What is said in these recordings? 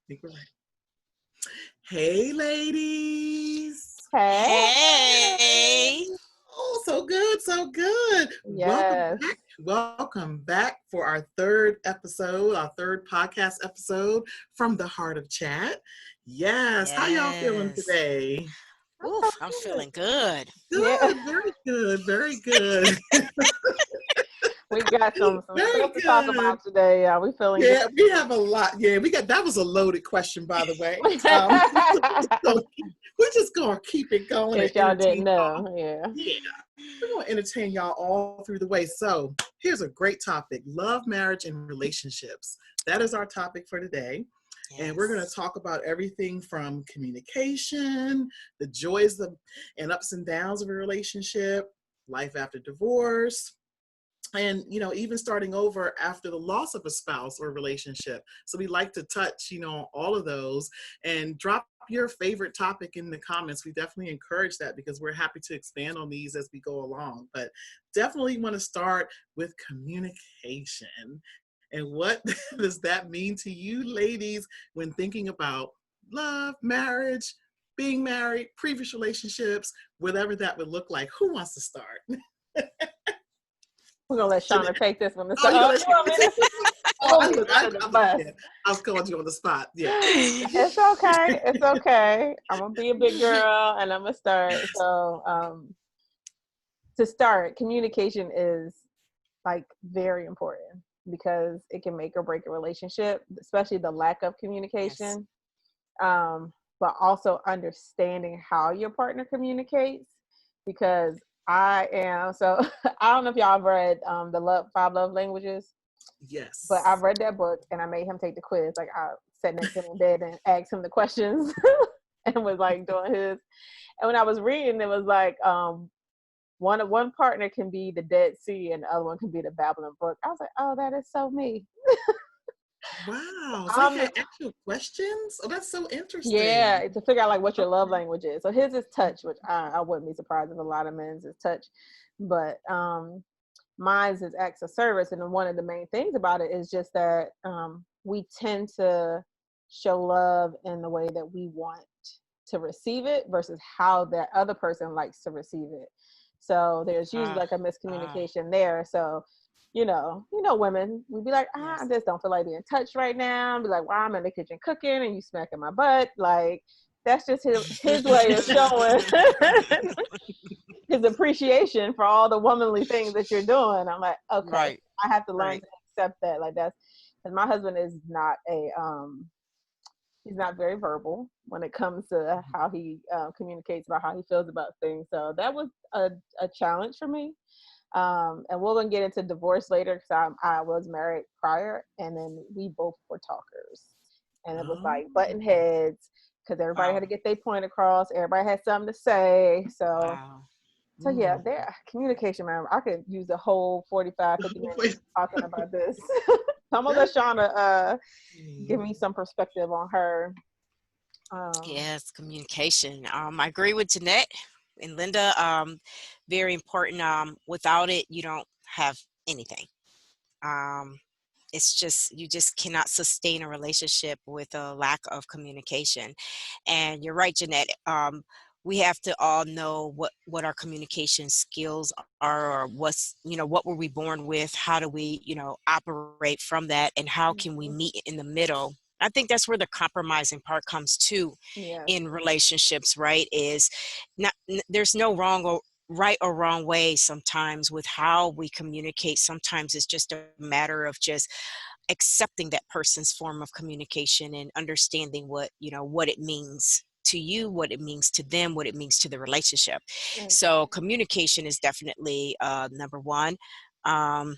Think we're ready. Hey, ladies. Hey. Hey. Oh, so good, so good. Welcome Yes. back. Welcome back for our third episode, our third podcast episode from the Heart of Chat. Yes. How y'all feeling Yes. today? Oof, I'm feeling good. Yeah. Good. Very good. Very good. We got some Very stuff to talk good. about today. We feeling Yeah, we have a lot. Yeah, we got that was a loaded question, by the way. good. We're just gonna keep it going In and case y'all entertain didn't y'all. know. Yeah. Yeah, we're gonna entertain y'all all through the way. So here's a great topic: love, marriage, and relationships. That is our topic for today. And we're going to Yes. talk about everything from communication, the joys and ups and downs of a relationship, life after divorce, and even starting over after the loss of a spouse or relationship. So we like to touch all of those, and drop your favorite topic in the comments. We definitely encourage that because we're happy to expand on these as we go along. But definitely want to start with communication. And what does that mean to you ladies when thinking about love, marriage, being married, previous relationships, whatever that would look like? Who wants to start? We're gonna let Shauna take this one. Oh, you gonna You want me to? I was calling you on the spot. Yeah. It's okay. It's okay. I'm gonna be a big girl and I'm gonna start. So, to start, communication is like very important because it can make or break a relationship, especially the lack of Yes. communication. But also understanding how your partner communicates, because I am so I don't know if y'all have read the five love languages, but Yes. I've read that book and I made him take the quiz. Like I sat next to him in bed and asked him the questions and was like doing his. And when I was reading, it was like one partner can be the Dead Sea and the other one can be the Babylon Brook. I was like, oh, that is so me. Wow. So they I'm had actual questions? Oh, that's so interesting. Yeah, to figure out like what your love Okay. language is. So his is touch, which I wouldn't be surprised if a lot of men's is touch, but mine's is acts of service. And one of the main things about it is just that we tend to show love in the way that we want to receive it versus how that other person likes to receive it. So there's usually Ah, like a ah, miscommunication there. So women, we'd be like, I yes. just don't feel like being touched right now. And be like, well, I'm in the kitchen cooking and you smacking my butt. Like, that's just his way of showing his appreciation for all the womanly things that you're doing. I'm like, okay, Right. I have to learn Right. to accept that. Like that's because my husband is not he's not very verbal when it comes to how he communicates about how he feels about things. So that was a challenge for me. And we're gonna get into divorce later because I was married prior, and then we both were talkers, and it was Oh, like button heads because everybody had Wow. to get their point across. Everybody had something to say. Wow. So yeah, mm. there communication, man. I could use a whole 45, 50 minutes Wait. talking about this. So I'm gonna let That's Shauna give interesting. me some perspective on her. Um, Yes, communication. I agree with Jeanette and Linda. Very important. Without it, you don't have anything. Um, it's just you just cannot sustain a relationship with a lack of communication. And you're right, Jeanette. We have to all know what our communication skills are, or what were we born with, how do we operate from that, and how can we mhm. meet in the middle. I think that's where the compromising part comes too Yes. in relationships, right? Is there's no wrong or right or wrong way sometimes with how we communicate. Sometimes it's just a matter of just accepting that person's form of communication and understanding what it means to you, what it means to them, what it means to the relationship. So Exactly. communication is definitely number one. um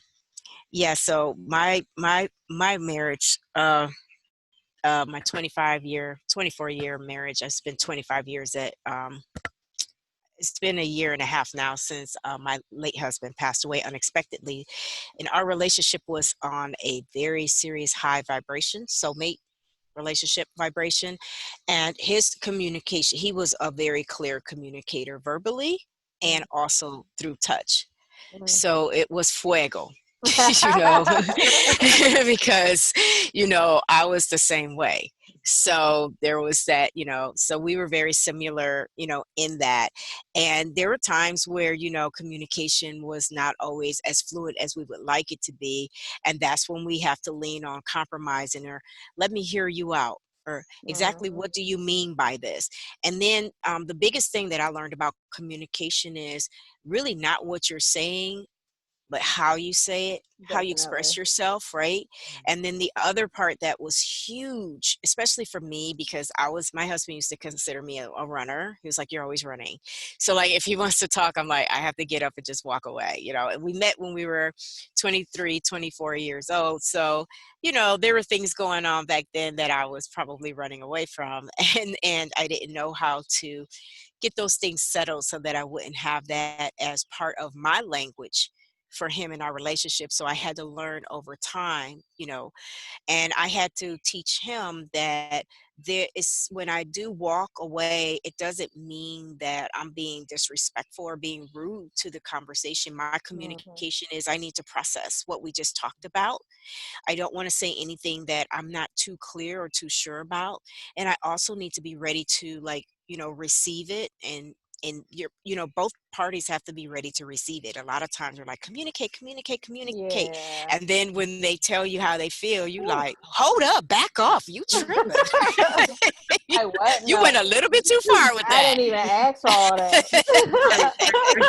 yeah, so my marriage, my 24-year marriage, I spent 25 years at it's been a year and a half now since my late husband passed away unexpectedly. And our relationship was on a very serious high vibration, soulmate relationship vibration. And his communication, he was a very clear communicator verbally and also through touch. Mhm. So it was fuego. you know, because, I was the same way. So there was that, so we were very similar, in that. And there were times where, communication was not always as fluid as we would like it to be. And that's when we have to lean on compromising, or let me hear you out. Or exactly Mhm. what do you mean by this? And then the biggest thing that I learned about communication is really not what you're saying, but how you say it, how you Definitely. express yourself, right? And then the other part that was huge, especially for me, because my husband used to consider me a runner. He was like, "You're always running." So, like, if he wants to talk, I'm like, I have to get up and just walk away, And we met when we were 23, 24 years old. So, there were things going on back then that I was probably running away from. And I didn't know how to get those things settled so that I wouldn't have that as part of my language for him in our relationship. So I had to learn over time, and I had to teach him that there is, when I do walk away, it doesn't mean that I'm being disrespectful or being rude to the conversation. My Mhm. communication is I need to process what we just talked about. I don't want to say anything that I'm not too clear or too sure about. And I also need to be ready to, like, receive it. And both parties have to be ready to receive it. A lot of times we're like, communicate, communicate, communicate. Yeah. And then when they tell you how they feel, you like, hold up, back off, you tripping. Like what? You No, went a little bit too far with I that. didn't even ask for all that. Right, right, right.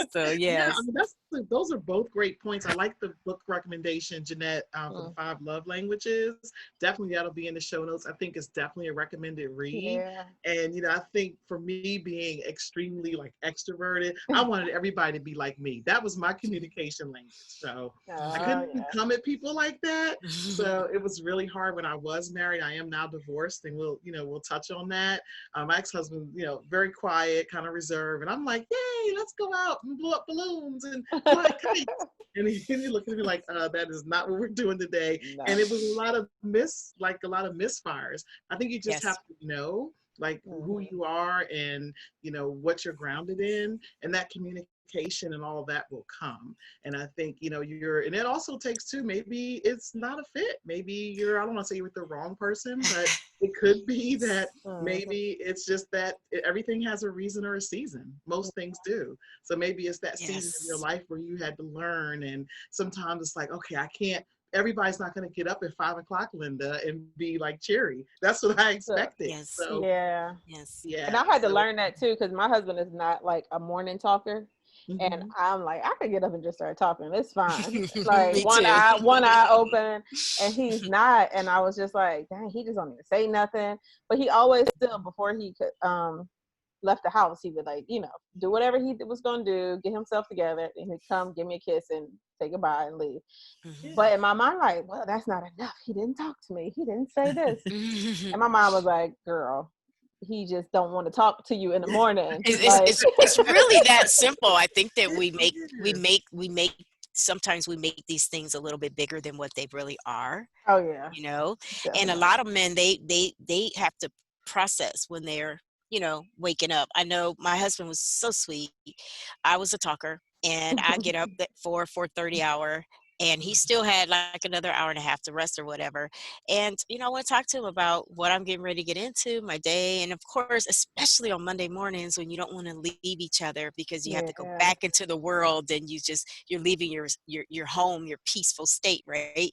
So Yeah, I yes. mean those are both great points. I like the book recommendation, Jeanette, for the Mm, 5 love languages. Definitely that'll be in the show notes. I think it's definitely a recommended read. yeah. And I think for me being extremely like extroverted, I wanted everybody to be like me. That was my communication language. So I Oh couldn't yeah. come at people like that. So it was really hard when I was married. I am now divorced, and we'll touch on that. My ex-husband, very quiet, kind of reserved, and I'm like, "Yay, let's go out and blow up balloons and fly kites." And he looked at me like, "That is not what we're doing today." No. And it was a lot of misfires. I think you just have Yes. to know, like, who Mhm. you are, and what you're grounded in, and that communication and all that will come. And I think and it also takes too, maybe it's not a fit, maybe I don't want to say you're with the wrong person, but it could be that Mhm. maybe it's just that everything has a reason or a season. Most things do. So maybe it's that season of your Yes. life where you had to learn. And sometimes it's like, okay, I can't, everybody's not going to get up at 5 o'clock, Linda, and be like cheery. That's what I So expected. Yes. So yeah. Yes. And yeah. I had to So learn that too, because my husband is not like a morning talker. And mhm. I'm like, I could get up and just start talking. It's fine. Like Me too. one eye open, and he's not. And I was just like, dang, he just don't even say nothing. But he always still, before he could left the house, he would, like, do whatever he was gonna do, get himself together, and he'd come, give me a kiss, and say goodbye and leave. Mhm. But in my mind, like, well, that's not enough. He didn't talk to me. He didn't say this. Mhm. And my mom was like, girl, he just don't want to talk to you in the morning. It's, it's Like, it's it's really that simple. I think that It is. we make sometimes we make these things a little bit bigger than what they really are, oh yeah, you know. And a lot definitely. of men, they have to process when they're, waking up. I know my husband was so sweet. I was a talker, and I get up at 4:30 hour, and he still had like another hour and a half to rest or whatever. And I want to talk to him about what I'm getting ready to get into my day. And of course, especially on Monday mornings when you don't want to leave each other because you have to go Yeah. back into the world, and you're leaving your home, your peaceful state, right?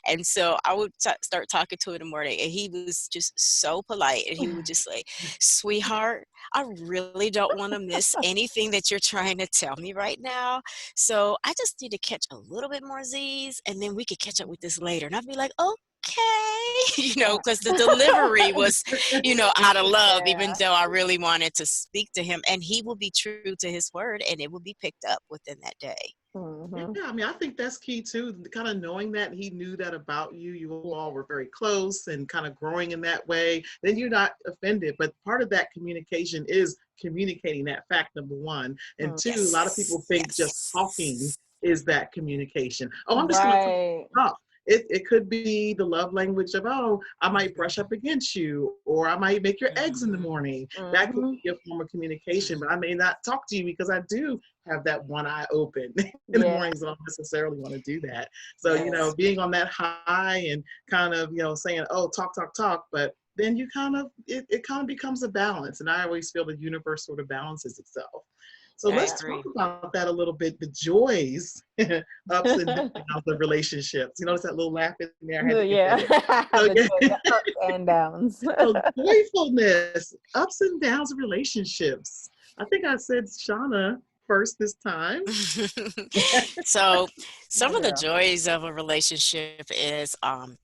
And so I would start talking to him in the morning, and he was just so polite, and he would just like, "Sweetheart, I really don't want to miss anything that you're trying to tell me right now. So I just need to catch a little bit more Z's, and then we could catch up with this later." And I'd be like, okay, because the delivery was, out of love, even Yeah. though I really wanted to speak to him. And he will be true to his word, and it will be picked up within that day. Yeah, Hmm. I mean, I think that's key too. Kind of knowing that he knew that about you. You Yeah. all were very close and kind of growing in that way. Then you're not offended. But part of that communication is communicating that fact, number one. And two, a lot of Yes. people think just talking Yes. is that communication. Oh, I'm just going to Right. talk. it could be the love language of, oh, I might brush up against you, or I might make your eggs in the morning. That could be a form of communication, but I may not talk to you because I do have that one eye open in the mornings. I don't necessarily want to do that. So, Yes. being on that high and kind of, saying, oh, talk, but then you kind of, it kind of becomes a balance. And I always feel the universe sort of balances itself. So I let's agree. talk about that a little bit, the joys, ups and downs of relationships. You notice that little laugh in there? I had to get Yeah. that in. So, The ups and downs. so joyfulness, ups and downs of relationships. I think I said Shauna first this time. So My some of the girl. joys of a relationship is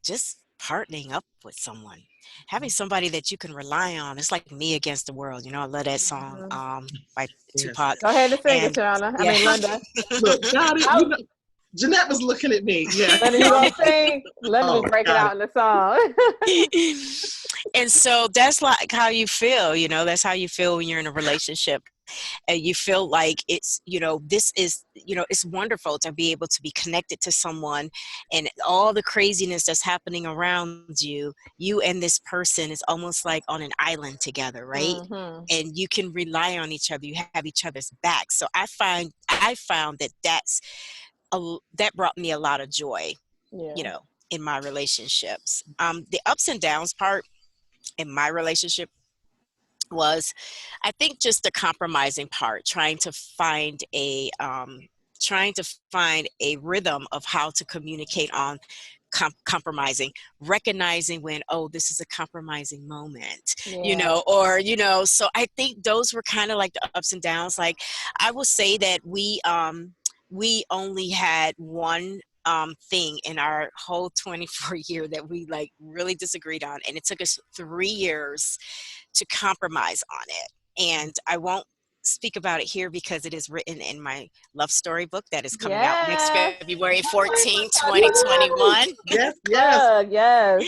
just partnering up with someone, having somebody that you can rely on. It's like me against the world. I love that song Mhm. by Yes. Tupac. Go ahead and sing it, And Shauna. I yeah. mean, Linda. Look, got it. How, Jeanette was looking at me. Yeah. Linda, you gonna sing? Linda be Oh, breaking got out it. in the song. And so that's like how you feel, that's how you feel when you're in a relationship. And you feel like it's, this is, it's wonderful to be able to be connected to someone, and all the craziness that's happening around you, you and this person is almost like on an island together, right? Hmm. And you can rely on each other. You have each other's back. So I found that brought me a lot of joy, Yeah. in my relationships. The ups and downs part in my relationship was, I think, just the compromising part, trying to find a rhythm of how to communicate on compromising, recognizing when, oh, this is a compromising moment, Yeah. so I think those were kind of like the ups and downs. Like, I will say that we only had one thing in our whole 24-year that we like really disagreed on, and it took us 3 years to compromise on it. And I won't speak about it here because it is written in my love story book that is coming out next Yes. February 14, Woo! 2021. Yes, yes. Plug. Yes.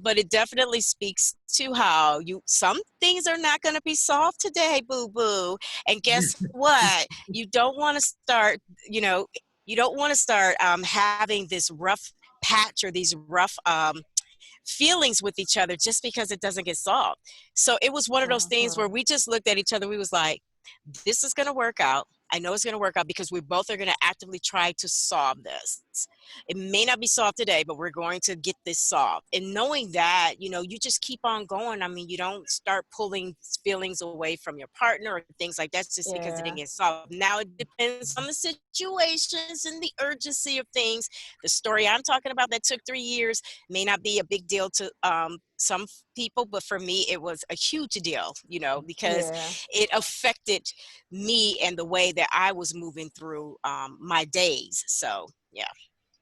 But it definitely speaks to how some things are not going to be solved today, boo boo. And guess what? You don't want to start, having this rough patch or these rough feelings with each other just because it doesn't get solved. So it was one of those things where Mhm. we just looked at each other. We was like, this is going to work out. I know it's going to work out because we both are going to actively try to solve this. It may not be solved today, but we're going to get this solved. And knowing that, you just keep on going. I mean, you don't start pulling feelings away from your partner or things like that just because it didn't Yeah. get solved. Now it depends on the situations and the urgency of things. The story I'm talking about that took 3 years may not be a big deal to some people, but for me, it was a huge deal, because Yeah. it affected me and the way that I was moving through my days. So, yeah.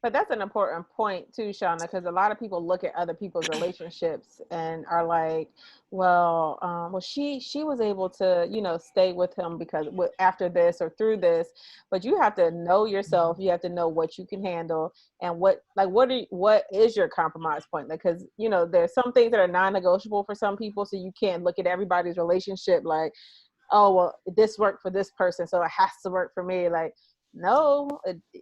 But that's an important point too, Shauna, because a lot of people look at other people's relationships and are like, well, she was able to, stay with him because after this or through this. But you have to know yourself. You have to know what you can handle and what is your compromise point? Because there's some things that are non-negotiable for some people, so you can't look at everybody's relationship like, oh well, this worked for this person, so it has to work for me. Like, no,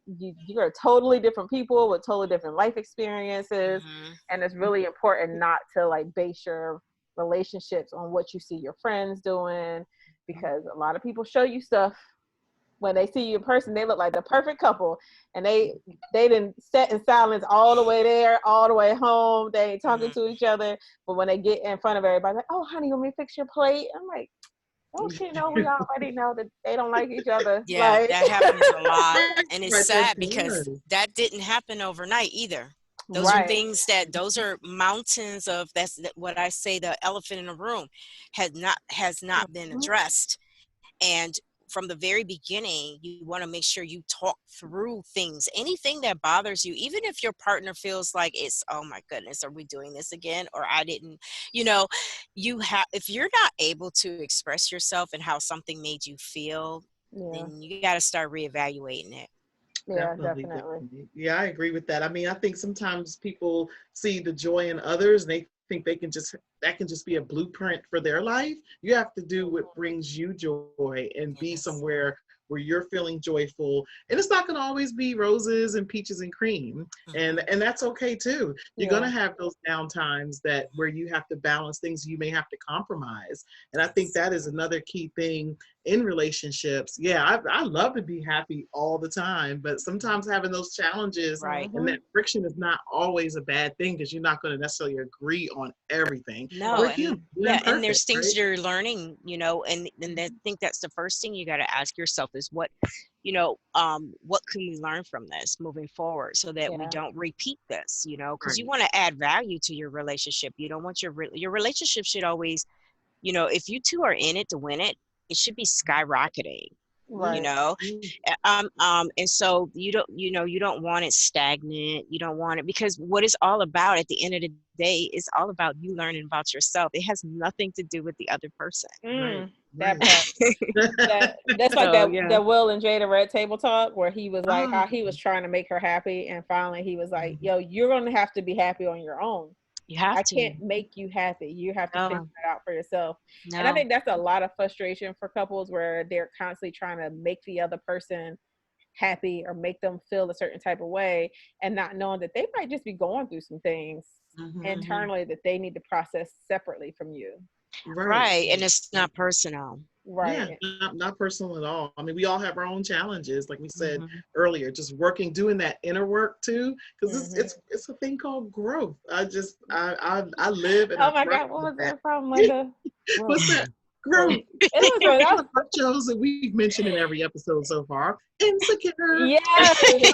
you are totally different people with totally different life experiences, Mm-hmm. and it's really important not to like base your relationships on what you see your friends doing, because a lot of people show you stuff. When they see you in person, they look like the perfect couple, and they didn't sit in silence all the way there, all the way home. They ain't talking Mm-hmm. to each other, but when they get in front of everybody, like, oh honey, you want me to fix your plate? I'm like, don't she know we already know that they don't like each other? Yeah, Like, that happens a lot. And it's Right, that sad because does. that didn't happen overnight either. right. Those are mountains of, what I say, the elephant in the room has not been Mhm. addressed. And from the very beginning, you want to make sure you talk through things, anything that bothers you, even if your partner feels like it's, oh my goodness, are we doing this again? Or I didn't, you know, if you're not able to express yourself and how something made you feel, Yeah. then you got to start reevaluating it. Yeah, Definitely, definitely. definitely. Yeah, I agree with that. I mean, I think sometimes people see the joy in others and they think that can just be a blueprint for their life. You have to do what brings you joy and be Yes. somewhere where you're feeling joyful. And it's not going to always be roses and peaches and cream. And that's okay too. You're going to have those down times that where you have to balance things, you may have to compromise. And I think that is another key thing in relationships. Yeah, I love to be happy all the time, but sometimes having those challenges and that friction is not always a bad thing, because you're not going to necessarily agree on everything. No, and there's Imperfect, things right? you're learning, and I think that's the first thing you got to ask yourself is what can we learn from this moving forward so that we don't repeat this, because you want to add value to your relationship. You don't want your relationship should always, if you two are in it to win it, it should be skyrocketing. Right. And so you don't want it stagnant. You don't want it, because what it's all about at the end of the day is all about you learning about yourself. It has nothing to do with the other person. That part. That's like that Will and Jada Red Table Talk, where he was like how he was trying to make her happy, and finally he was like, yo, you're gonna have to be happy on your own. I can't make you happy. You have to figure that out for yourself. And I think that's a lot of frustration for couples, where they're constantly trying to make the other person happy or make them feel a certain type of way, and not knowing that they might just be going through some things internally that they need to process separately from you. Right. And it's not personal. Right. Yeah, not personal at all. I mean, we all have our own challenges, like we said earlier, just doing that inner work too, because it's a thing called growth. I live and oh my God, what was that from, Linda? What's that? Growth. It was shows that we've mentioned in every episode so far. Insecure. Yes.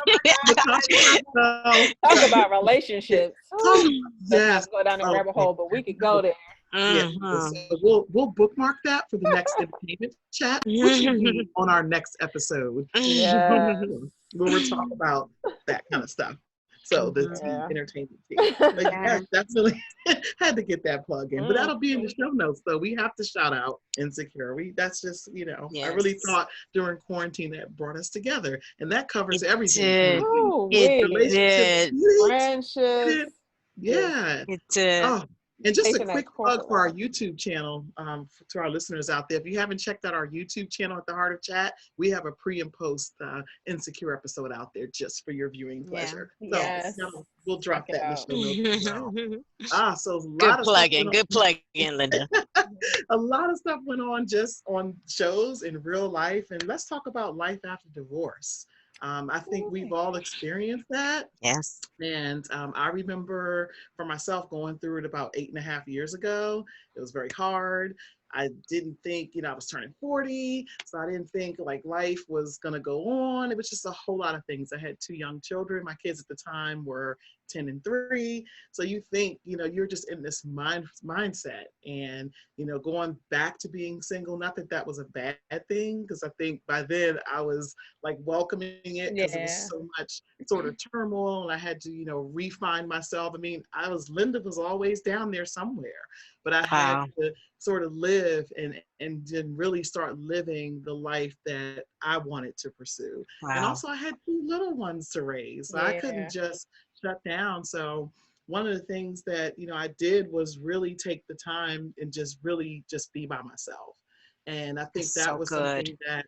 Talk about relationships. Yes. Go down the rabbit hole, but we could go there. Yeah, so we'll bookmark that for the next entertainment chat, which will be on our next episode. Yeah, where we'll talk about that kind of stuff. So the entertainment team. But yes, definitely had to get that plug in. But that'll be in the show notes, though. We have to shout out Insecure. That's just, I really thought during quarantine that brought us together. And that covers everything. Relationships, friendships. Yeah. It did. Oh, and just a quick plug for our YouTube channel, to our listeners out there. If you haven't checked out our YouTube channel at the Heart of Chat, we have a pre and post Insecure episode out there just for your viewing pleasure. So we'll drop that in the show notes as well. So good plug-in, Linda. A lot of stuff went on just on shows in real life, and let's talk about life after divorce. I think we've all experienced that. Yes. And I remember for myself going through it about 8.5 years ago. It was very hard. I didn't think, I was turning 40, so I didn't think like life was going to go on. It was just a whole lot of things. I had 2 young children. My kids at the time were 10 and 3. So you think, you're just in this mindset and, going back to being single, not that that was a bad thing, because I think by then I was like welcoming it because it was so much sort of turmoil and I had to, refine myself. I mean, Linda was always down there somewhere, but I had to sort of live and then really start living the life that I wanted to pursue. And also I had 2 little ones to raise. So I couldn't just shut down. So one of the things that, I did was really take the time and just really just be by myself. And I think that was something that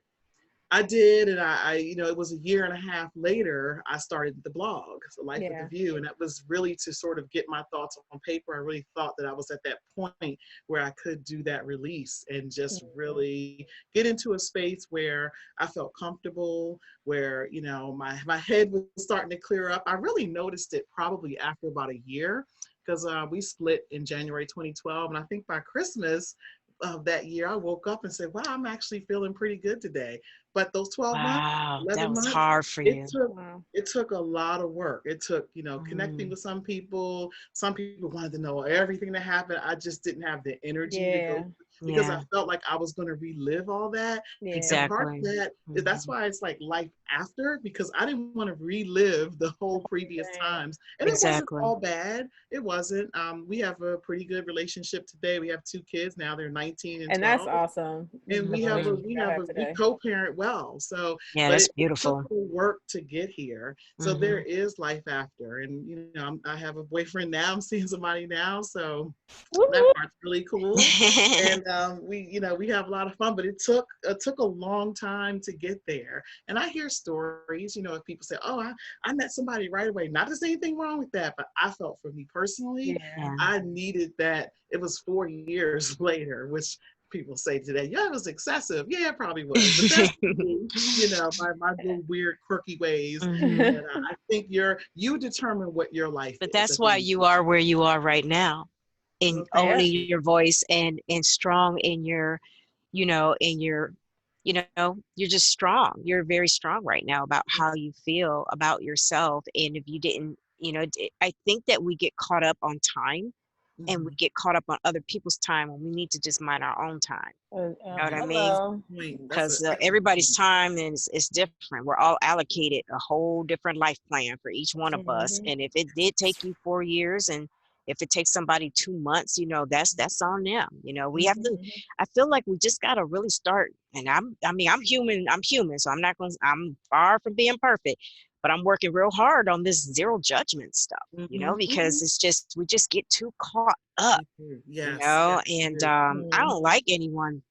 I did, and I it was a 1.5 years later, I started the blog, so Life with a View, and that was really to sort of get my thoughts on paper. I really thought that I was at that point where I could do that release and just really get into a space where I felt comfortable, where, my head was starting to clear up. I really noticed it probably after about 1 year, because we split in January 2012, and I think by Christmas of that year, I woke up and said, wow, I'm actually feeling pretty good today. But those 12 months, 11 that was months, hard for you. It took a lot of work. It took, connecting with some people. Some people wanted to know everything that happened. I just didn't have the energy to go, because I felt like I was going to relive all that. Exactly. And part of that, that's why it's like life after, because I didn't want to relive the whole previous times. And it wasn't all bad. It wasn't. We have a pretty good relationship today. We have 2 kids now. They're 19 and 12. And that's awesome. And we co-parent well. So that's beautiful. It took work to get here. So there is life after. And I have a boyfriend now. I'm seeing somebody now. So that part's really cool. And we have a lot of fun, but it took a long time to get there. And I hear stories, if people say, "Oh, I met somebody right away." Not that there's anything wrong with that, but I felt for me personally, Yeah. I needed that. It was 4 years later, which people say today, yeah, it was excessive. Yeah, it probably was, but that's me, my little weird quirky ways. Mhm. And I think you determine what your life But is that's at the why end of you the are where you are right now, in day. Well, thank Yeah. owning you. your voice and strong in your, in your, you're just strong. You're very strong right now about how you feel about yourself. And if you didn't, I think that we get caught up on time, and we Mhm. get caught up on other people's time when we need to just mind our own time. You know what I Yeah, mean? Hello. that's an Because excellent everybody's point. time is different. We're all allocated a whole different life plan for each one of us. Mhm. And if it did take you 4 years, and if it takes somebody 2 months, that's on them. We have to. Mhm. I feel like we just gotta really start. And I'm human. I'm human, so I'm not going. I'm far from being perfect, but I'm working real hard on this zero judgment stuff. Mhm, Because mhm. it's just we just get too caught up. Yes, yes, we And do. I Mhm. don't like anyone,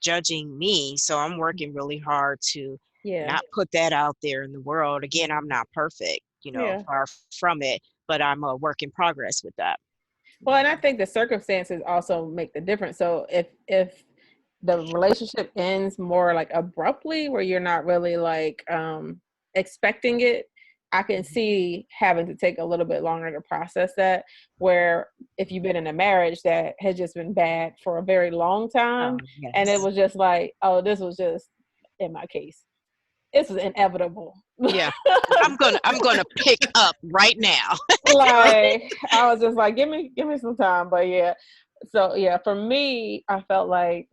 judging me. So I'm working really hard to Yeah. not put that out there in the world. Again, I'm not perfect, Yeah. far from it, but I'm a work in progress with that. Well, and I think the circumstances also make the difference. So if the relationship ends more like abruptly, where you're not really like expecting it, I can Mhm. see having to take a little bit longer to process that. Where if you've been in a marriage that has just been bad for a very long time, Oh, and it yes. was just like, oh, this was just, in my case, this was inevitable. Yeah. I'm gonna pick up right now. Like I was just like, give me some time. But yeah, so yeah, for me, I felt like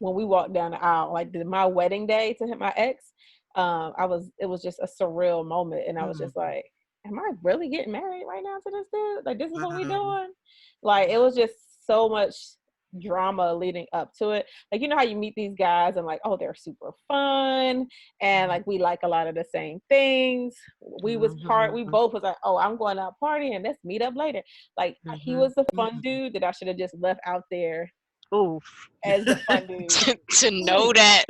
when we walked down the aisle, like my wedding day to hit my ex, it was just a surreal moment, and I was Mm, just like, am I really getting married right now to this dude? Like, this is what we wow. doing? Like, it was just so much drama leading up to it. Like, you know how you meet these guys and like, oh, they're super fun, and like we like a lot of the same things. We Mhm. both was like, oh, I'm going out partying, let's meet up later. Like, he Mhm. was the fun Mhm. dude that I should have just left out there Oof. as the fun dude. To know that,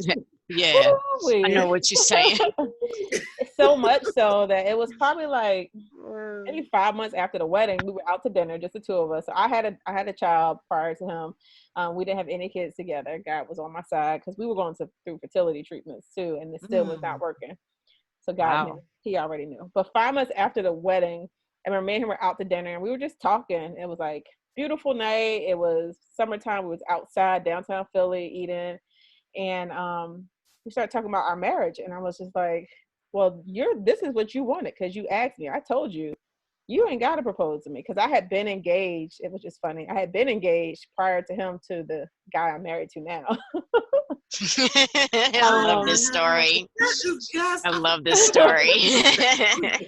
yeah, I Woo-wee. know what you're saying. So much so that it was probably like maybe 5 months after the wedding, we were out to dinner, just the two of us. So I had a child prior to him. We didn't have any kids together. God was on my side because we were going through fertility treatments too, and it still was not Mm, working. So God knew. Wow. He already knew. But 5 months after the wedding, I remember me and him were out to dinner and we were just talking. It was like beautiful night. It was summertime. We was outside downtown Philly eating, and we started talking about our marriage, and I was just like, well, this is what you wanted because you asked me. I told you you ain't got to propose to me because I had been engaged. It was just funny. I had been engaged prior to him to the guy I'm married to now. I love this um wow. story. That is, yes. I love this story.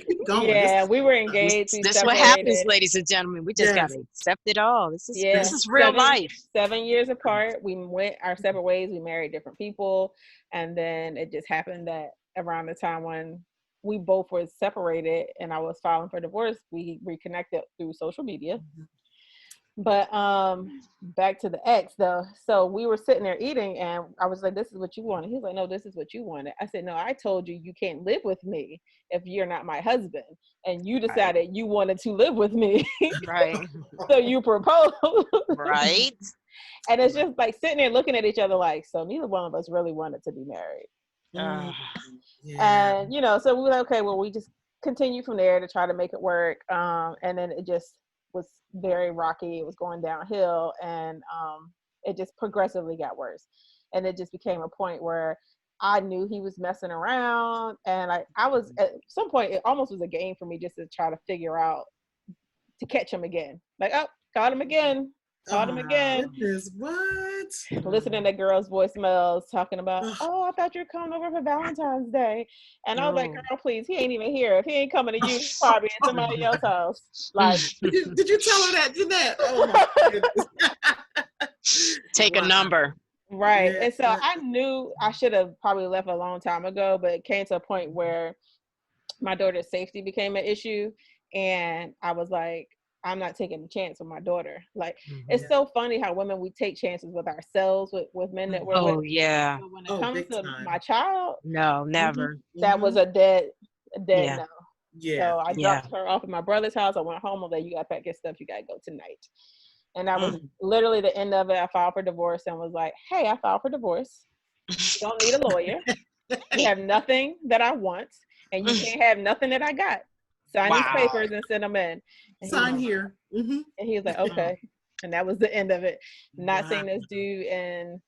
Keep going. This Yeah, is we were fun. this engaged, we this what happens, separated. ladies and gentlemen. We just Yes. gotta accept it all. This is Yeah, this Yes. is real seven life. 7 years apart. We went our separate ways. We married different people, and then it just happened that around the time when we both were separated and I was filing for divorce, we reconnected through social media. But back to the ex though. So we were sitting there eating and I was like, this is what you wanted. He was like, no, this is what you wanted. I said, no, I told you you can't live with me if you're not my husband. And you Right. decided you wanted to live with me. Right. So you proposed. Right. And it's just like sitting there looking at each other like, so neither one of us really wanted to be married. Mm, Uh, yeah. And, so we were like, okay, well, we just continue from there to try to make it work. And then it just was very rocky. It was going downhill and it just progressively got worse. And it just became a point where I knew he was messing around. And I was at some point, it almost was a game for me just to try to figure out to catch him again. Like, oh, caught him again. Oh Caught him my uh, again. goodness. What? Listening to girls' voicemails talking about, Ugh. oh, I thought you were coming over for Valentine's Day. And I was like, no. girl, please, he ain't even here. If he ain't coming to you, he's probably at somebody else's house. Like, Did you tell her that, Jeanette? Oh my goodness. Take a Wow. number. right. Yeah. And so I knew I should have probably left a long time ago, but it came to a point where my daughter's safety became an issue. And I was like, I'm not taking a chance with my daughter. Like, Mhm. it's Yeah. so funny how women, we take chances with ourselves, with men that we're with. Oh yeah. But when it Oh, comes big to my time. child, No, Hmm. never. that was Hmm. a dead Yeah. no. Yeah. So I Yeah. dropped her off at my brother's house. I went home. I'm like, you gotta pack your stuff. You gotta go tonight. And that was Mm. Mhm. literally the end of it. I filed for divorce and was like, hey, I filed for divorce. You don't need a lawyer. You have nothing that I want, and you can't have nothing that I got. Sign these Wow. papers and send them in. And he was Sign Mm. like, here. Hmm. and he was like, Mm. okay. And that was the end of it. Not Wow. seeing this dude in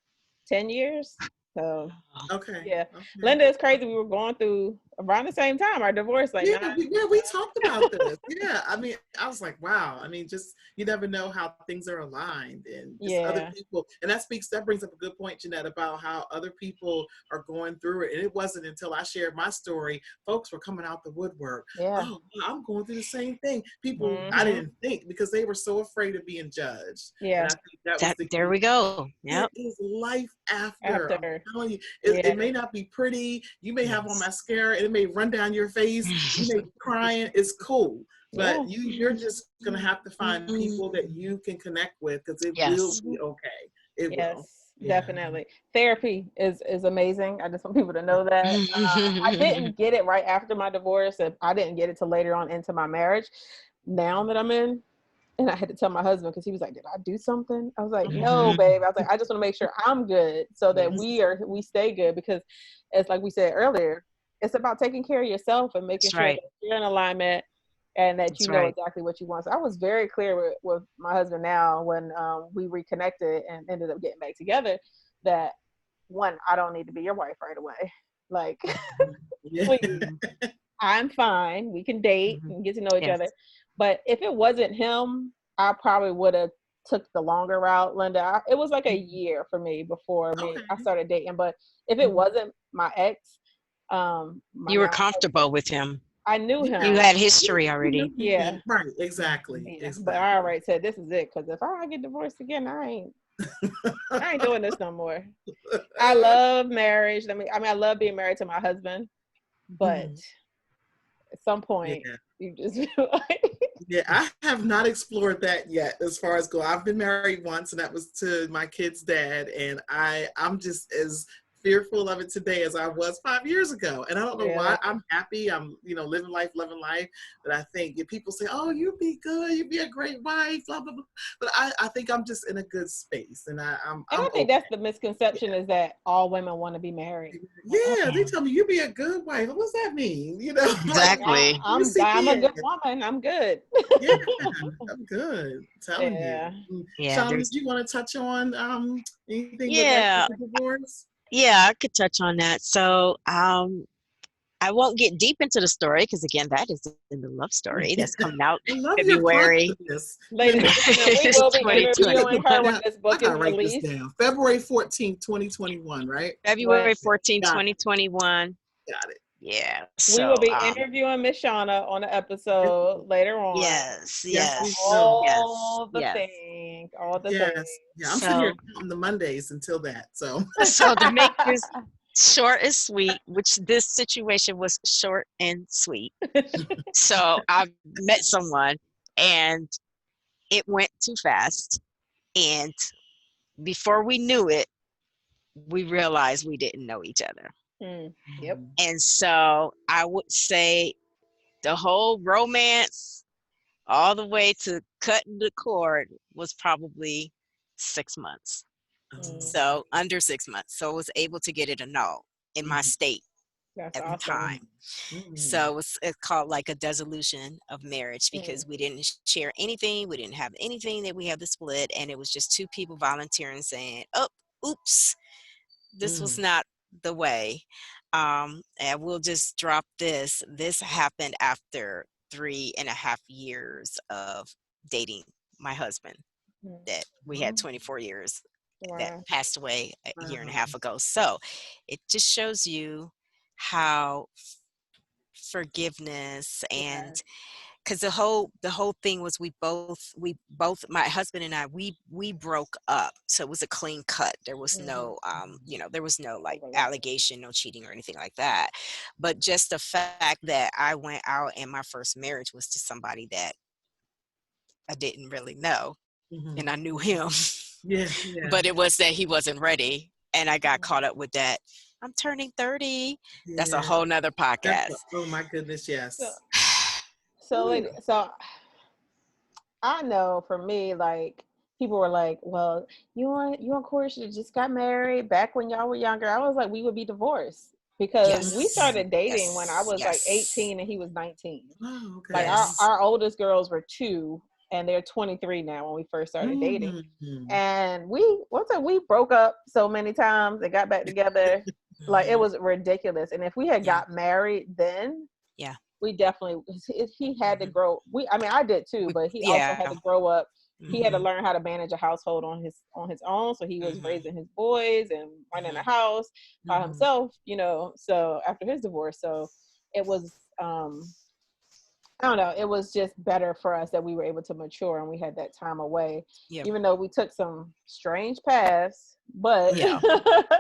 10 years. So Okay. yeah. Okay. Linda, is crazy. We were going through around the same time, our divorce, like Yeah, nine. we talked about this. Yeah, I mean, I was like, wow. I mean, just you never know how things are aligned, and just other Yeah. people. And that brings up a good point, Jeanette, about how other people are going through it. And it wasn't until I shared my story, folks were coming out the woodwork. Yeah. Oh, I'm going through the same thing. People, I Mm-hmm. didn't think because they were so afraid of being judged, and Yeah. I think that was That the there key. we go. There Yep. is life after. I'm After. telling you, it Yeah. may not be pretty. You may have on Yes. mascara, and it may run down your face. You may be crying. It's cool, Yeah. but you're just gonna have to find people that you can connect with because it will Yes. Mm-hmm. be okay. It will. Yes, Yeah. definitely. Therapy is amazing. I just want people to know that. I didn't get it right after my divorce. And I didn't get it till later on into my marriage. Now that I'm in, and I had to tell my husband because he was like, "Did I do something?" I was like, "No, Mhm. babe." I was like, "I just want to make sure I'm good so that Yes. we stay good because, as like we said earlier, it's about taking care of yourself and making That's sure right. that you're in alignment and that That's you know right. exactly what you want." So I was very clear with my husband now when we reconnected and ended up getting back together that one, I don't need to be your wife right away. Like, Yeah. please, Mhm. I'm fine. We can date Mhm. and get to know each Yes. other. But if it wasn't him, I probably would have took the longer route, Linda. It was like a year for me before I Okay. started dating. But if it Mhm. wasn't my ex, my You were now comfortable with him. I knew Yeah. You him. had Yeah. history You know already. Yeah, people. Right. Exactly. yeah. But I Exactly. already said this is it because if I get divorced again, I ain't doing this no more. I love marriage. I love being married to my husband, but Mhm. at some point Yeah. you just feel like Yeah, I have not explored that yet as far as go. I've been married once and that was to my kid's dad, and I'm just as fearful of it today as I was 5 years ago. And I don't know why. really. I'm happy. I'm, living life, loving life. But I think if people say, oh, you'd be good, you'd be a great wife, blah, blah, blah. But I think I'm just in a good space and And I'm I think okay. that's the misconception is that all women want to be married. Like, Yeah, they Yeah. tell me you'd be a good wife. What's that mean? Like, Exactly. let me see I'm a it. good woman. I'm good. Yeah, I'm good. I'm telling you. Yeah. Yeah. Shauna, did There's. you want to touch on anything with life Yeah. after divorce? Yeah. I could touch on that. So, I won't get deep into the story because again, that is in the love story that's coming out I love your February positiveness. Ladies and gentlemen, we will be Let me get the interviewing her when2021. down. this I book is gotta write this released. down. February 14th, 2021, right? February Right. 14, Got 2021. it. Got it. Yeah. We will So, be interviewing Miss Shauna on the episode later on. yes, Yes, we yes, will. yes, All the yes. things, all the things. Yes. Yeah, I'm sitting here So, counting the Mondays until that. So so to make this short and sweet, which this situation was short and sweet. So I met someone and it went too fast. And before we knew it, we realized we didn't know each other. Yep. And so I would say the whole romance, all the way to cutting the cord, was probably 6 months. Mm, So under 6 months. So I was able to get it annulled in my Mhm. state that's at the awesome. time. Mhm. Mhm. So it's called like a dissolution of marriage Mm, because we didn't share anything. We didn't have anything that we had to split. And it was just two people volunteering saying, oh, oops, this was Mhm. not the way. And we'll just drop this. This happened after 3.5 years of dating my husband mm. that we had Mhm. 24 years that Wow. passed away a year and a Wow. half ago. So it just shows you how forgiveness Yeah. and because the whole thing was we both my husband and I we broke up, so it was a clean cut. There was Mm-hmm. no there was no like Overlap. allegation, no cheating or anything like that. But just the fact that I went out and my first marriage was to somebody that I didn't really know, Mm-hmm. and I knew him, Yeah, yeah, but it was that he wasn't ready, and I got caught up with that. I'm turning 30. That's a yeah. whole nother podcast. Oh my goodness, So, yes. so, Ooh. so I know for me, like people were like, "Well, you and Corey should have just got married back when y'all were younger." I was like, "We would be divorced because we Yes, Mm-hmm. started dating when I yes, was like yes, 18 and he was 19. Oh, Like okay. yes. our oldest girls were 2 and they're 23 now when we first started dating. Mm-hmm. And we broke up so many times and got back together. Like it Hmm. was ridiculous. And if we had Yeah, got married then, yeah. we definitely he had to Hmm. grow. I mean I did too, but he also had Yeah. to grow up. He had to Hmm. learn how to manage a household on his own. So he was Hmm. raising his boys and running a Hmm. house by Mm-hmm. himself, so after his divorce. So it was I don't know, it was just better for us that we were able to mature and we had that time away, Yeah, even though we took some strange paths, but yeah,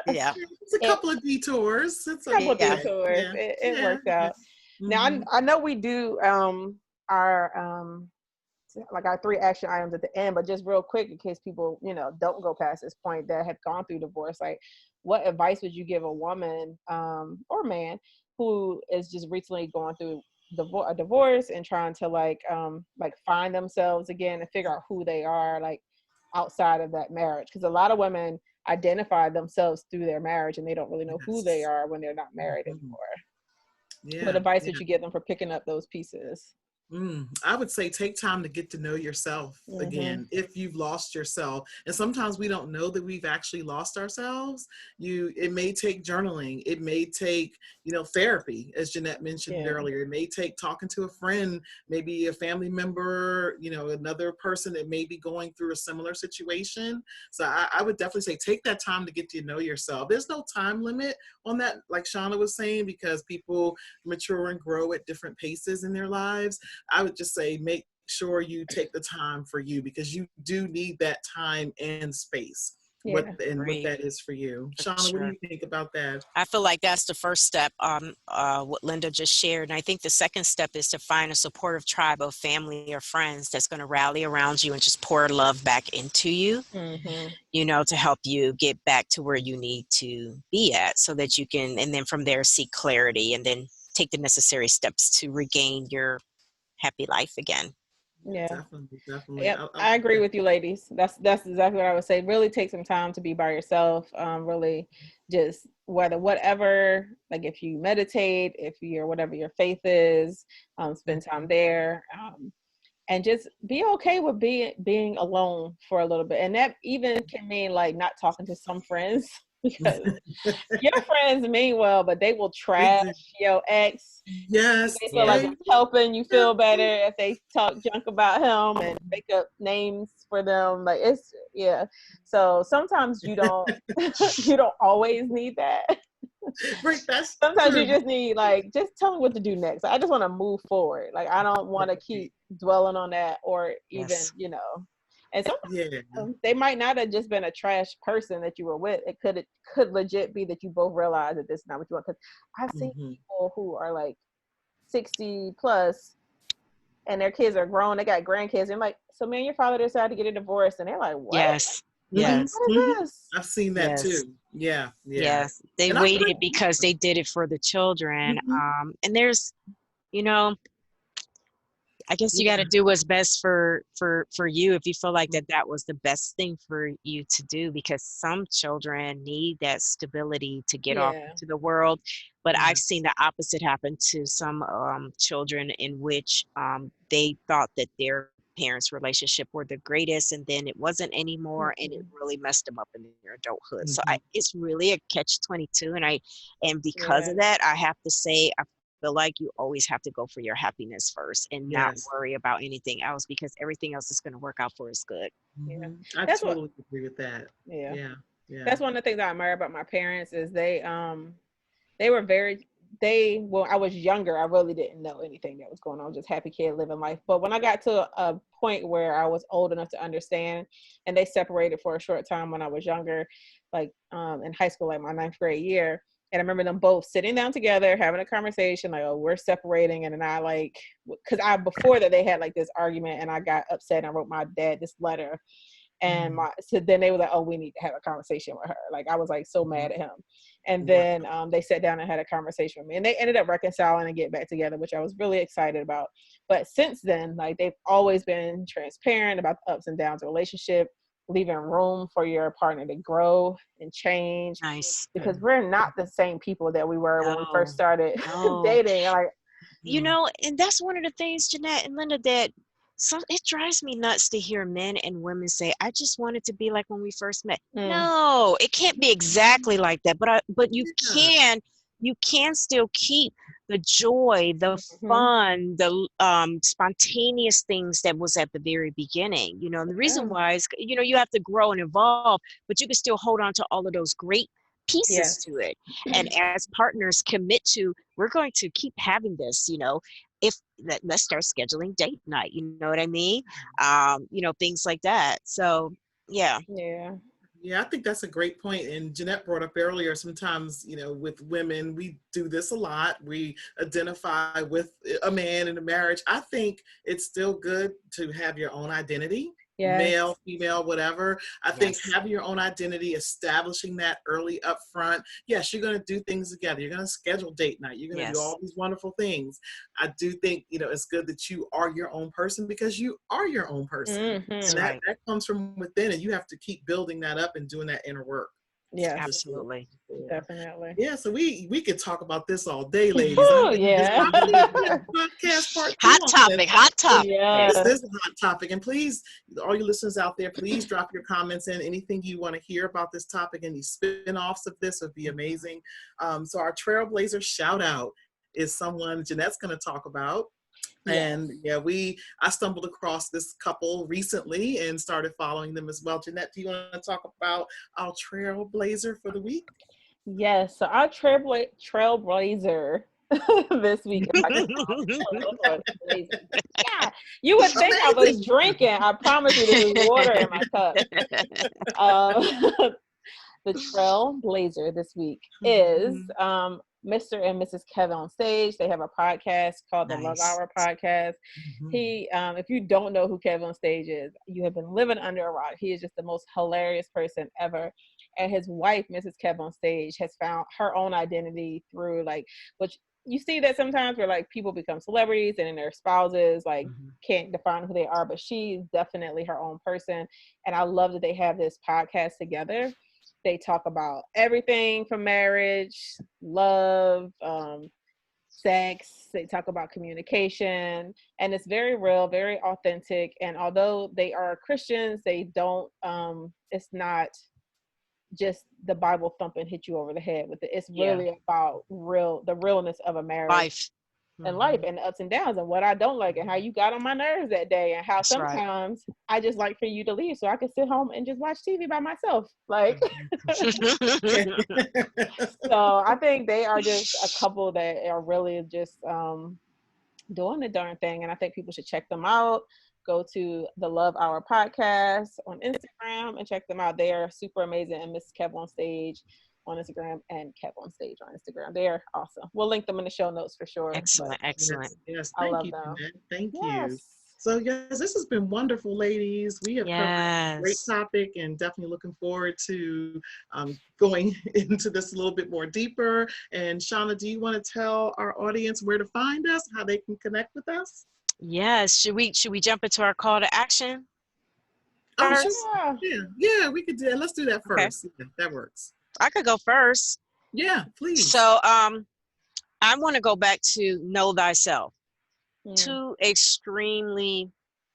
yeah, It's a it couple of detours. It's couple yeah. okay. detours. Yeah, It yeah, worked yeah. out. Now Mm-hmm. I know we do our like our 3 action items at the end, but just real quick in case people, don't go past this point that have gone through divorce, like what advice would you give a woman or man who is just recently going through a divorce and trying to like find themselves again and figure out who they are like outside of that marriage? Because a lot of women identify themselves through their marriage and they don't really know who they Yes. are when they're not married Mm-hmm. anymore. What Yeah, advice yeah. would you give them for picking up those pieces? I would say take time to get to know yourself Mm-hmm. again if you've lost yourself. And sometimes we don't know that we've actually lost ourselves. It may take journaling. It may take, therapy, as Jeanette mentioned Yeah. earlier. It may take talking to a friend, maybe a family member, another person that may be going through a similar situation. So I would definitely say take that time to get to know yourself. There's no time limit on that, like Shauna was saying, because people mature and grow at different paces in their lives. I would just say make sure you take the time for you because you do need that time and space. What Yeah. Agree, that is for you. for Shauna, what do sure. you think about that? I feel like that's the first step, what Linda just shared. And I think the second step is to find a supportive tribe of family or friends that's going to rally around you and just pour love back into you, Mm-hmm. to help you get back to where you need to be at so that you can, and then from there, seek clarity and then take the necessary steps to regain your happy life again. Yeah, Yeah. definitely, definitely. Yep. I agree with you, ladies. That's exactly what I would say. Really take some time to be by yourself. Really just whatever, like if you meditate, if you're whatever your faith is, spend time there. And just be okay with being alone for a little bit. And that even can mean like not talking to some friends because your friends mean well, but they will They trash do. your ex. Yes, They feel like Yeah. they it's helping you do. feel better if they talk junk about him and make up names for them. Like it's yeah. So sometimes you don't you don't always need that. Right, that's Sometimes you true. just need like just tell me what to do next. I just want to move forward. Like I don't want to keep Right. dwelling on that or even, Yes. And Yeah. sometimes they might not have just been a trash person that you were with. It could legit be that you both realize that this is not what you want. Because I've seen Hmm. people who are like 60 plus and their kids are grown, they got grandkids. They're like, so me and your father decided to get a divorce. And they're like, what? Yes. Like, Hmm. Yes. what Hmm. is this? I've seen that Yes. too. Yeah, yeah. Yes. They And I've heard. waited because they did it for the children. Mhm. And there's, you know, I guess you got to Yeah. do what's best for you if you feel like that was the best thing for you to do, because some children need that stability to get off Yeah. into the world. But I've Yes. seen the opposite happen to some children in which they thought that their parents' relationship were the greatest, and then it wasn't anymore, and it Mhm. really messed them up in their adulthood. So Hmm. it's really a catch-22, and because Yeah. of that, I have to say I feel like you always have to go for your happiness first and not Yes. worry about anything else, because everything else is going to work out for us good. Yeah. I That's what, totally agree with that. yeah. Yeah. Yeah. That's one of the things I admire about my parents is they were very well, I was younger, I really didn't know anything that was going on, just happy kid living life. But when I got to a point where I was old enough to understand, and they separated for a short time when I was younger, like in high school, like my ninth grade year, And I remember them both sitting down together, having a conversation, like, oh, we're separating. And then I like, because before that, they had like this argument and I got upset and I wrote my dad this letter. And so then they were like, oh, we need to have a conversation with her. Like, I was like so mad at him. And then they sat down and had a conversation with me, and they ended up reconciling and getting back together, which I was really excited about. But since then, like, they've always been transparent about the ups and downs of the relationship, leaving room for your partner to grow and change, Nice. because we're not the same people that we were when we first started No. dating. Like, You know, and that's one of the things, Jeanette and Linda, that it drives me nuts to hear men and women say, I just want it to be like when we first met. No, it can't be exactly like that, but you can still keep the joy, the fun, the spontaneous things that was at the very beginning. You know, and the reason why is, you know, you have to grow and evolve, but you can still hold on to all of those great pieces to it. And as partners commit to, we're going to keep having this, you know, let's start scheduling date night, you know what I mean? You know, things like that. So yeah. Yeah, I think that's a great point. And Jeanette brought up earlier, sometimes, you know, with women, we do this a lot. We identify with a man in a marriage. I think it's still good to have your own identity. Male, female, whatever. I think having your own identity, establishing that early up front. Yes, you're going to do things together. You're going to schedule date night. You're going to do all these wonderful things. I do think, you know, it's good that you are your own person, because you are your own person. And that comes from within, and you have to keep building that up and doing that inner work. Yes, absolutely. Definitely. Yeah, so we could talk about this all day, ladies. Podcast part hot topic. Yes, this is a hot topic. And please, all you listeners out there, please drop your comments in. Anything you want to hear about this topic and these spin-offs of this would be amazing. So our Trailblazer shout out is someone Jeanette's going to talk about. And I stumbled across this couple recently and started following them as well. Jeanette, do you want to talk about our Trailblazer for the week? Yes, so our Trailblazer this week. You would think I was drinking. I promise you, there was water in my cup. The Trailblazer this week is Mr. and Mrs. Kev On Stage. They have a podcast called the Love Hour Podcast. He, if you don't know who Kev On Stage is, you have been living under a rock. He is just the most hilarious person ever. And his wife, Mrs. Kev On Stage, has found her own identity through, like, which you see that sometimes where, like, people become celebrities and then their spouses, like, can't define who they are, but she's definitely her own person. And I love that they have this podcast together. They talk about everything from marriage, love, sex. They talk about communication, and it's very real, very authentic. And although they are Christians, they don't, it's not just the Bible thumping, hit you over the head with it. It's really about the realness of a marriage. And life and the ups and downs and what I don't like and how you got on my nerves that day and how sometimes I just like for you to leave so I can sit home and just watch TV by myself. Like, so I think they are just a couple that are really just doing the darn thing. And I think people should check them out. Go to the Love Hour Podcast on Instagram and check them out. They are super amazing. And Miss Kev On Stage on Instagram and Kev On Stage on Instagram. They're awesome. We'll link them in the show notes for sure. Excellent. Yes, I love you, them. Thank you. So yes, this has been wonderful, ladies. We have covered a great topic and definitely looking forward to going into this a little bit more deeper. And Shauna, do you want to tell our audience where to find us, how they can connect with us? Yes. Should we jump into our call to action? Oh, sure. Yeah, we could do that. Let's do that first. Yeah, that works. I could go first. Yeah, please. So I want to go back to know thyself. Two extremely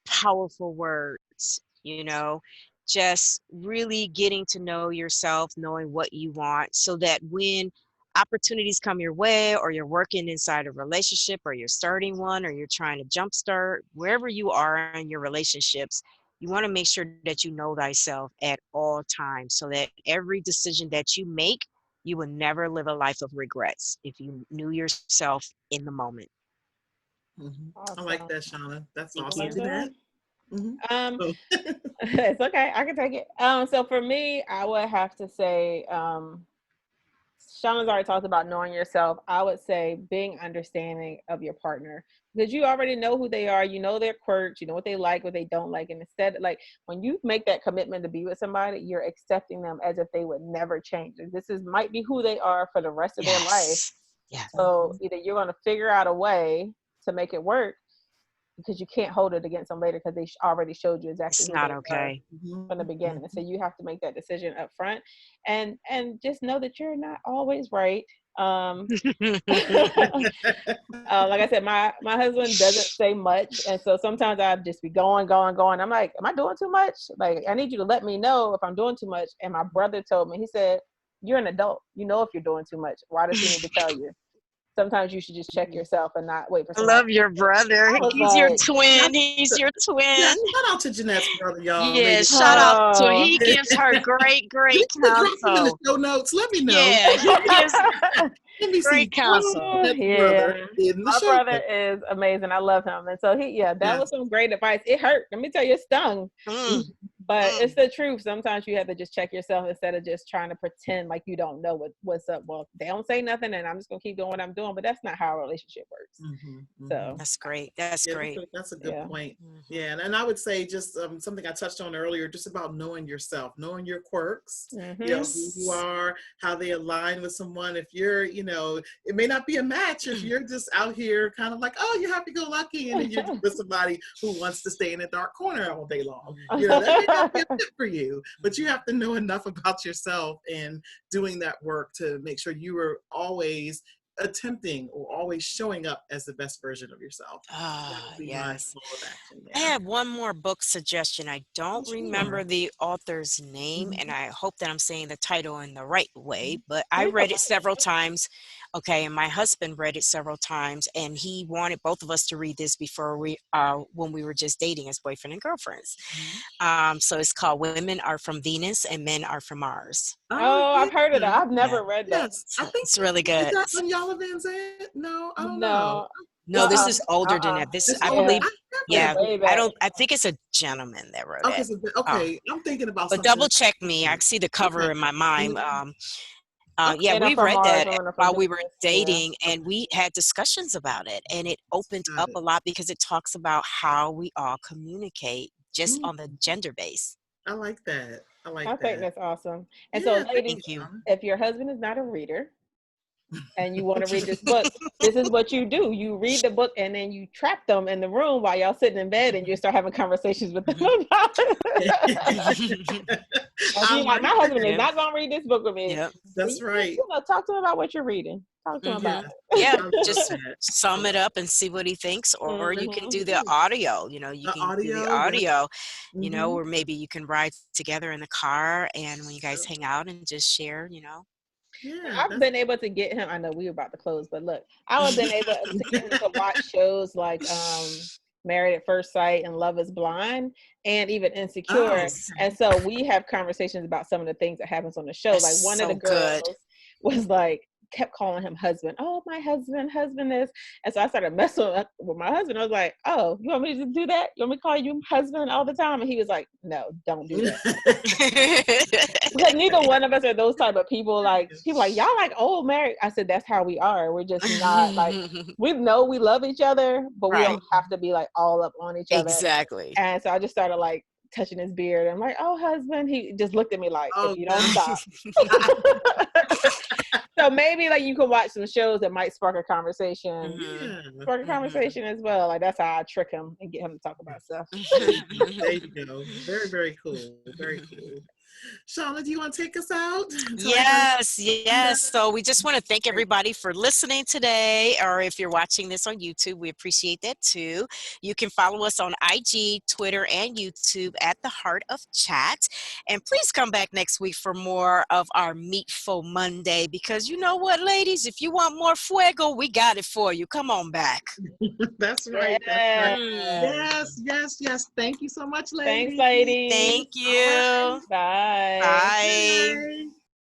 powerful words, you know, just really getting to know yourself, knowing what you want, so that when opportunities come your way, or you're working inside a relationship, or you're starting one, or you're trying to jumpstart, wherever you are in your relationships, you want to make sure that you know thyself at all times, so that every decision that you make, you will never live a life of regrets if you knew yourself in the moment. Awesome. I like that, Shauna. That's awesome. It's okay. I can take it. So for me, I would have to say Shauna's already talked about knowing yourself. I would say being understanding of your partner, because you already know who they are. You know their quirks. You know what they like, what they don't like. And instead, like when you make that commitment to be with somebody, you're accepting them as if they would never change. And this is might be who they are for the rest of their life. Yes. Yeah. So either you're going to figure out a way to make it work, because you can't hold it against them later, because they already showed you exactly It's who not they are okay. from the beginning. So you have to make that decision up front, and just know that you're not always right. Like I said, my husband doesn't say much, and so sometimes I just be going. I'm like, am I doing too much? Like, I need you to let me know if I'm doing too much. And my brother told me, he said, you're an adult, you know if you're doing too much. Why does he need to tell you? Sometimes you should just check yourself and not wait for I somebody. love your brother. I was He's your like, twin. He's your Yeah, twin. shout out to Jeanette's brother, y'all. Yeah, Ladies. shout out to him. oh. He gives her great You need to drop him in the counsel. show notes. Let me know. Yeah, he gives Let me see great counsel. Jeanette's Yeah, brother in the my show brother notes. is amazing. I love him, and so that Yes. was some great advice. It hurt. Let me tell you, it stung. Mm, But mm. it's the truth. Sometimes you have to just check yourself instead of just trying to pretend like you don't know what's up. Well, they don't say nothing, and I'm just gonna keep doing what I'm doing. But that's not how a relationship works. So That's great. That's Yeah, great. that's a good yeah. point. Mhm. Yeah, and I would say just something I touched on earlier, just about knowing yourself, knowing your quirks, you know, who you Yes. are, how they align with someone. If you're, you know, it may not be a match if you're just out here kind of like, oh, you're happy-go-lucky, and then you're with somebody who wants to stay in a dark corner all day long. You know, that may not be a fit for you, but you have to know enough about yourself and doing that work to make sure you are always attempting or always showing up as the best version of yourself. That would be my Yes. call of action I there. have one more book suggestion. I Oh, don't sure. remember the author's name, and Mhm. I hope that I'm saying the title in the right way, but I You can read it several times. Okay, and my husband read it several times, and he wanted both of us to read this before when we were just dating as boyfriend and girlfriends. Mhm. So it's called Women Are from Venus and Men Are from Mars. Oh, Oh, yeah. I've heard of that. I've Yeah, never read that. Yes. I so think, it's really is good. that on Yala Van Zandt? No, I don't know. No. No, this is older than Uh-uh. that. This, It's I older. Yeah. believe, I have It's that yeah, book. way back. I think it's a gentleman that wrote Okay, it. so, Uh, okay, I'm thinking about but something double check me. I different. see the Okay. cover in my mind. Mhm. Yeah, Men are we Okay. from read Mars, that women are from while we were Venus. Yeah. dating, and Okay. we had discussions about it, and it opened Got up it. a lot because it talks about how we all communicate just Mm, on the gender base. I like that. I I like think that. that's awesome. And so, Yeah, thank ladies, you, Thank you. Shauna. if your husband is not a reader and you want to read this book, this is what you do. You read the book and then you trap them in the room while y'all sitting in bed and you start having conversations with them about it. And I be like, like my husband is that. Yep. not going to read this book with me. Yep. But That's right. talk to him about what you're reading. Talk to him hmm about Yes, it. Yeah. I love Just that. I sum love it up and see what he thinks, or you can hmm do the audio. You the can do the audio. Yes. audio, Mm-hmm. or maybe you can ride together in the car, and when you guys Yep. hang out and just share. Yeah, I've that's been able to get him. I know we were about to close, but look, I have been able to get him to watch shows like Married at First Sight and Love Is Blind and even Insecure. oh, Yes. And so we have conversations about some of the things that happens on the show. That's Like one of the so good. girls was like kept calling him husband. Oh, my husband is. And so I started messing with my husband. I was like, oh, you want me to do that? You want me to call you husband all the time? And he was like, no, don't do that. Because neither one of us are those type of people. Like people like y'all like old married. I said that's how we are. We're just not like we know we love each other, but we Right. don't have to be like all up on each other. Exactly. And so I just started like touching his beard. I'm like, oh husband. He just looked at me like, if oh, you don't God. stop. So maybe like you can watch some shows that might spark a conversation. Yeah. Spark a Mhm. conversation as well. Like that's how I trick him and get him to talk about stuff. There you go. Very, very cool. Very cool. Shauna, do you want to take us out? Tell everybody. Yes. So we just want to thank everybody for listening today, or if you're watching this on YouTube, we appreciate that too. You can follow us on IG, Twitter, and YouTube at The Heart of Chat. And please come back next week for more of our Meatful Monday, because you know what, ladies? If you want more fuego, we got it for you. Come on back. That's right. That's right. Mm. Yes, yes, yes. Thank you so much, Thanks, ladies. ladies. Thank All right. you. Bye.